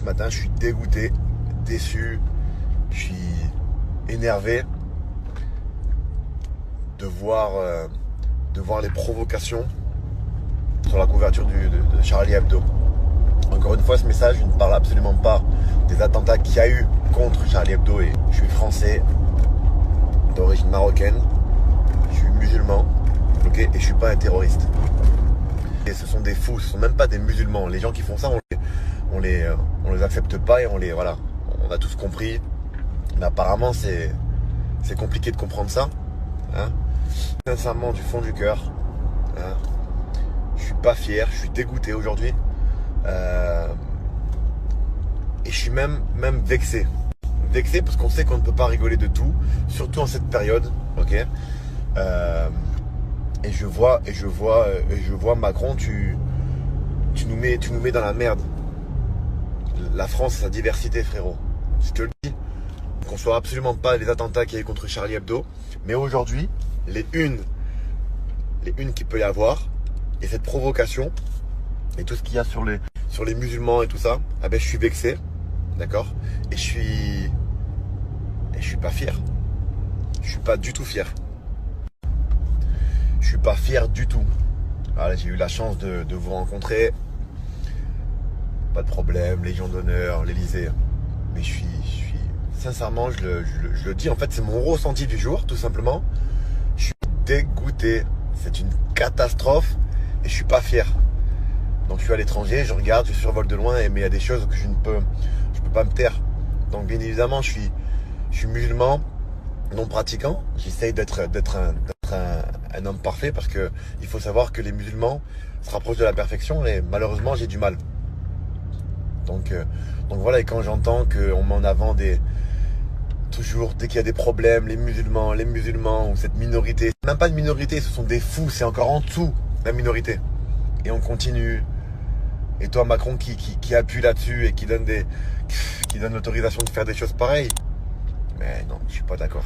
matin, je suis dégoûté, déçu, je suis énervé de voir les provocations sur la couverture de Charlie Hebdo. Encore une fois, ce message, je ne parle absolument pas des attentats qu'il y a eu contre Charlie Hebdo. Et je suis français, d'origine marocaine, je suis musulman, ok, et je suis pas un terroriste. Et ce sont des fous, ce sont même pas des musulmans. Les gens qui font ça, on les accepte pas et voilà, on a tous compris. Mais apparemment, c'est compliqué de comprendre ça. Hein. Sincèrement, du fond du cœur, hein, je suis pas fier, je suis dégoûté aujourd'hui. Et je suis même vexé. Vexé parce qu'on sait qu'on ne peut pas rigoler de tout, surtout en cette période, ok. Et je vois Macron, tu nous mets dans la merde. La France, sa diversité, frérot. Je te le dis. Qu'on soit absolument pas les attentats qu'il y a eu contre Charlie Hebdo, mais aujourd'hui, les unes qu'il peut y avoir, et cette provocation, et tout ce qu'il y a sur les musulmans et tout ça, ah ben je suis vexé, d'accord, et je suis pas fier. Je suis pas du tout fier. Je suis pas fier du tout. Voilà, j'ai eu la chance de vous rencontrer. Pas de problème, Légion d'honneur, l'Elysée. Mais je suis sincèrement, je le dis, en fait, c'est mon ressenti du jour, tout simplement. Je suis dégoûté. C'est une catastrophe et je suis pas fier. Donc je suis à l'étranger, je regarde, je survole de loin, mais il y a des choses que je peux pas me taire. Donc bien évidemment, je suis musulman, non pratiquant. J'essaye d'être un homme parfait parce que il faut savoir que les musulmans se rapprochent de la perfection et malheureusement j'ai du mal. Donc voilà, et quand j'entends qu'on met en avant toujours dès qu'il y a des problèmes, les musulmans ou cette minorité, même pas de minorité, ce sont des fous, c'est encore en dessous la minorité. Et on continue. Et toi Macron qui appuie là-dessus et qui donne l'autorisation de faire des choses pareilles. Mais non, je suis pas d'accord.